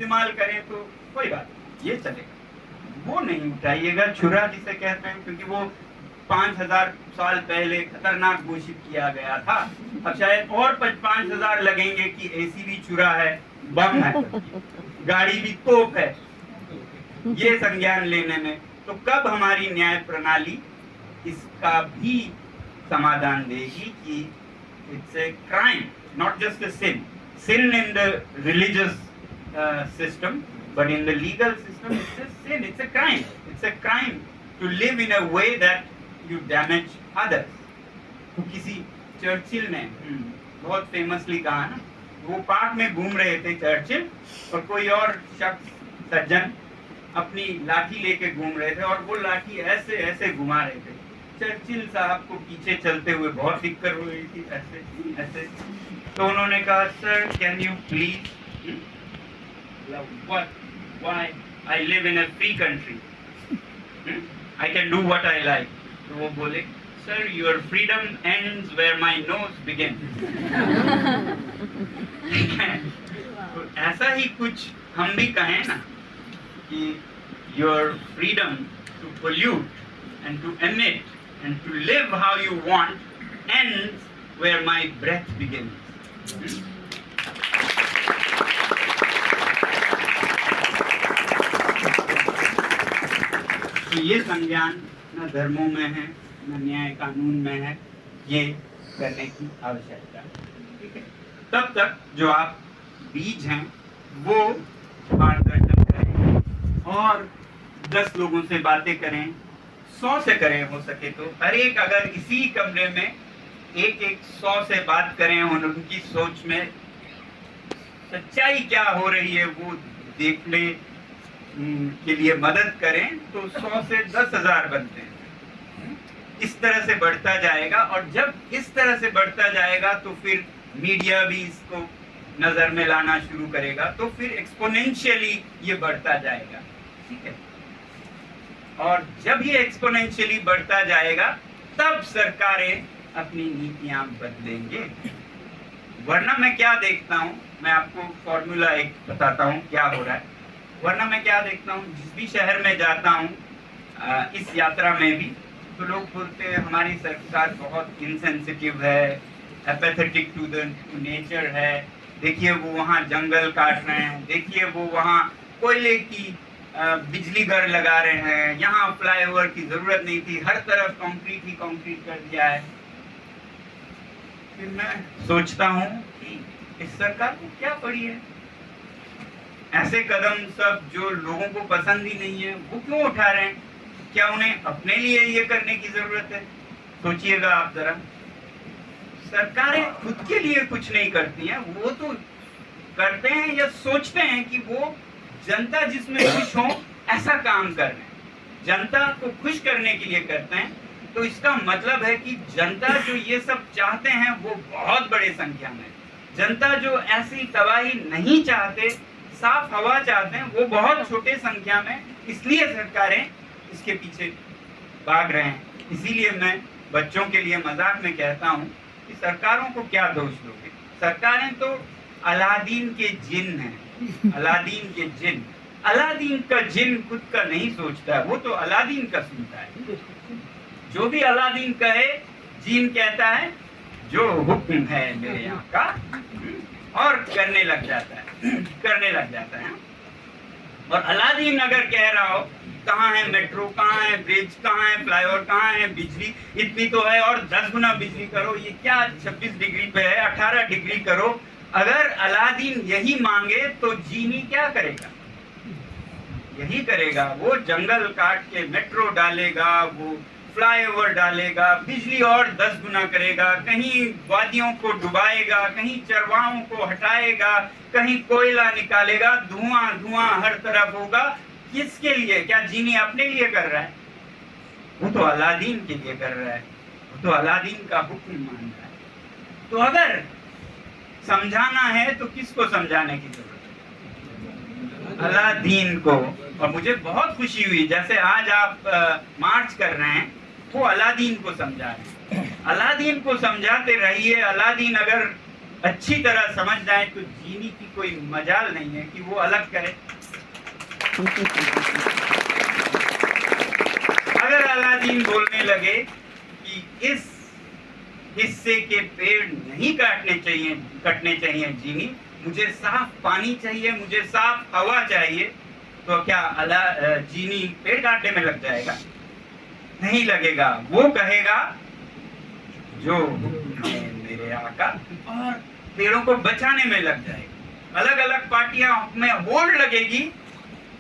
इस्तेमाल करें तो कोई बात नहीं, ये चलेगा। वो नहीं उठाइएगा छुरा जिसे कहते हैं, क्योंकि वो 5000 साल पहले खतरनाक घोषित किया गया था। अब शायद और 5000 लगेंगे कि ऐसी भी छुरा है, बम है, गाड़ी भी तोप है, ये संज्ञान लेने में। तो कब हमारी न्याय प्रणाली इसका भी समाधान देगी कि it's a crime, not just a sin in the religious system, but in the legal system it's a sin, it's a crime to live in a way that you damage others. तो किसी Churchill ने बहुत famously कहा ना, वो park में घूम रहे थे चर्चिल, और कोई और शख्स सज्जन अपनी लाठी लेके घूम रहे थे, और वो लाठी ऐसे ऐसे घुमा रहे थे। चर्चिल साहब को पीछे चलते हुए बहुत दिक्कत हो रही थी, ऐसे ऐसे। तो उन्होंने कहा, sir can you please, why I live in a free country, I can do what I like. तो वो बोले, sir your freedom ends where my nose begin. तो ऐसा ही कुछ हम भी कहें ना कि your freedom to pollute and to emit and to live how you want ends where my breath begins. तो ये संज्ञान न धर्मों में है, न न्याय कानून में है, ये करने की आवश्यकता है। ठीक है, तब तक जो आप बीज हैं वो मार्गदर्शन करें और 10 लोगों से बातें करें, 100 से करें हो सके तो। हर एक अगर इसी कमरे में एक 100 से बात करें, उनकी सोच में सच्चाई क्या हो रही है वो देखने के लिए मदद करें, तो 100 से 10,000 बनते हैं। इस तरह से बढ़ता जाएगा, और जब इस तरह से बढ़ता जाएगा तो फिर मीडिया भी इसको नजर में लाना शुरू करेगा, तो फिर एक्सपोनेंशियली ये बढ़ता जाएगा। ठीक है, और जब ये एक्सपोनेंशियली बढ़ता जाएगा तब सरकारें अपनी नीतियां बदलेंगे। वरना मैं क्या देखता हूँ, मैं आपको फॉर्मूला एक बताता हूँ क्या हो रहा है। वरना मैं क्या देखता हूँ, जिस भी शहर में जाता हूँ इस यात्रा में भी, तो लोग बोलते हैं हमारी सरकार बहुत इनसेंसिटिव है, एपैथेटिक टू द नेचर है। देखिए वो वहाँ जंगल काट रहे हैं, देखिए वो वहाँ कोयले की बिजली घर लगा रहे हैं, यहाँ फ्लाईओवर की जरूरत नहीं थी, हर तरफ कंक्रीट ही कंक्रीट कर दिया है। फिर मैं सोचता हूँ कि इस सरकार को क्या पड़ी है, ऐसे कदम सब जो लोगों को पसंद ही नहीं है वो क्यों उठा रहे हैं? क्या उन्हें अपने लिए ये करने की जरूरत है? सोचिएगा आप जरा। सरकारें खुद के लिए कुछ नहीं करती हैं, वो तो करते हैं या सोचते हैं कि वो जनता जिसमें खुश हो ऐसा काम कर रहे हैं, जनता को खुश करने के लिए करते हैं। तो इसका मतलब है कि जनता जो ये सब चाहते हैं वो बहुत बड़े संख्या में, जनता जो ऐसी तबाही नहीं चाहते, साफ हवा चाहते हैं, वो बहुत छोटे संख्या में। इसलिए सरकारें इसके पीछे भाग रहे हैं। इसीलिए मैं बच्चों के लिए मजाक में कहता हूँ कि सरकारों को क्या दोष दोगे, सरकारें तो अलादीन के जिन हैं, अलादीन के जिन। अलादीन का जिन खुद का नहीं सोचता है, वो तो अलादीन का सुनता है। जो भी अलादीन कहे जिन कहता है जो हुक्म है मेरे यहाँ का, और करने लग जाता है, करने लग जाता है। और अलादीन अगर कह रहा हो कहाँ है मेट्रो, कहाँ है ब्रिज, कहाँ है फ्लाईओवर, कहाँ है बिजली, इतनी तो है और 10 गुना बिजली करो, ये क्या 26 डिग्री पे है 18 डिग्री करो। अगर अलादीन यही मांगे तो जीनी क्या करेगा? यही करेगा, वो जंगल काट के मेट्रो डालेगा, वो फ्लाईओवर डालेगा, बिजली और 10 गुना करेगा, कहीं वादियों को डुबाएगा, कहीं चरवाहों को हटाएगा, कहीं कोयला निकालेगा, धुआं धुआं हर तरफ होगा। किसके लिए? क्या जीनी अपने लिए कर रहा है? वो तो अलादीन के लिए कर रहा है, वो तो अलादीन का हुक्म मान रहा है। तो अगर समझाना है तो किसको समझाने की जरूरत है? अलादीन को। और मुझे बहुत खुशी हुई जैसे आज आप मार्च कर रहे हैं, वो अलादीन को समझा रहे हैं। अलादीन को समझाते रहिए। अलादीन अगर अच्छी तरह समझ जाए तो जीनी की कोई मजाल नहीं है कि वो अलग करे। अगर अलादीन बोलने लगे कि इस हिस्से के पेड़ नहीं कटने चाहिए जीनी, मुझे साफ पानी चाहिए, मुझे साफ हवा चाहिए, तो क्या जीनी पेड़ काटने में लग जाएगा? नहीं लगेगा। वो कहेगा जो मेरे आका, और पेड़ों को बचाने में लग जाएगा। अलग अलग पार्टियां में होड़ लगेगी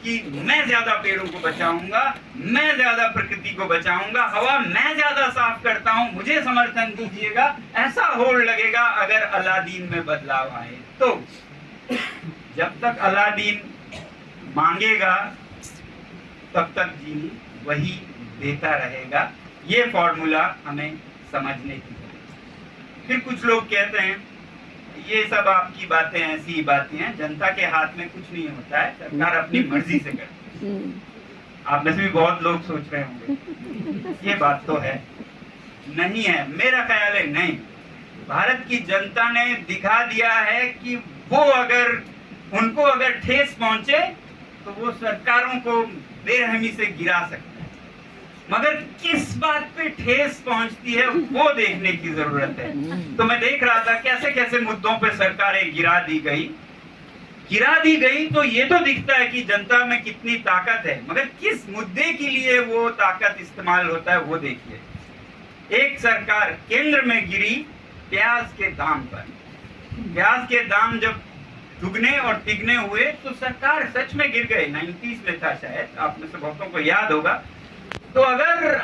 कि मैं ज्यादा पेड़ों को बचाऊंगा, मैं ज्यादा प्रकृति को बचाऊंगा, हवा मैं ज्यादा साफ करता हूं, मुझे समर्थन दीजिएगा। ऐसा होड़ लगेगा अगर अलादीन में बदलाव आए तो। जब तक अलादीन मांगेगा तब तक जीनी वही देता रहेगा। ये फॉर्मूला हमें समझने की जरूरत। फिर कुछ लोग कहते हैं ये सब आपकी बातें ऐसी ही बातें हैं, जनता के हाथ में कुछ नहीं होता है, सरकार अपनी मर्जी से करती है। आप में से भी बहुत लोग सोच रहे होंगे ये बात तो है, नहीं है। मेरा ख्याल है नहीं। भारत की जनता ने दिखा दिया है कि वो उनको अगर ठेस पहुंचे तो वो सरकारों को बेरहमी से गिरा सकते हैं, मगर किस बात पे ठेस पहुंचती है वो देखने की जरूरत है। तो मैं देख रहा था कैसे कैसे मुद्दों पे सरकारें गिरा दी गई, तो ये तो दिखता है कि जनता में कितनी ताकत है, मगर किस मुद्दे के लिए वो ताकत इस्तेमाल होता है वो देखिए। एक सरकार केंद्र में गिरी प्याज के दाम पर। प्याज के दाम जब दुगने और तिगने हुए तो सरकार सच में गिर गए। 90s में था शायद, आप में से बहुतों को याद होगा। तो अगर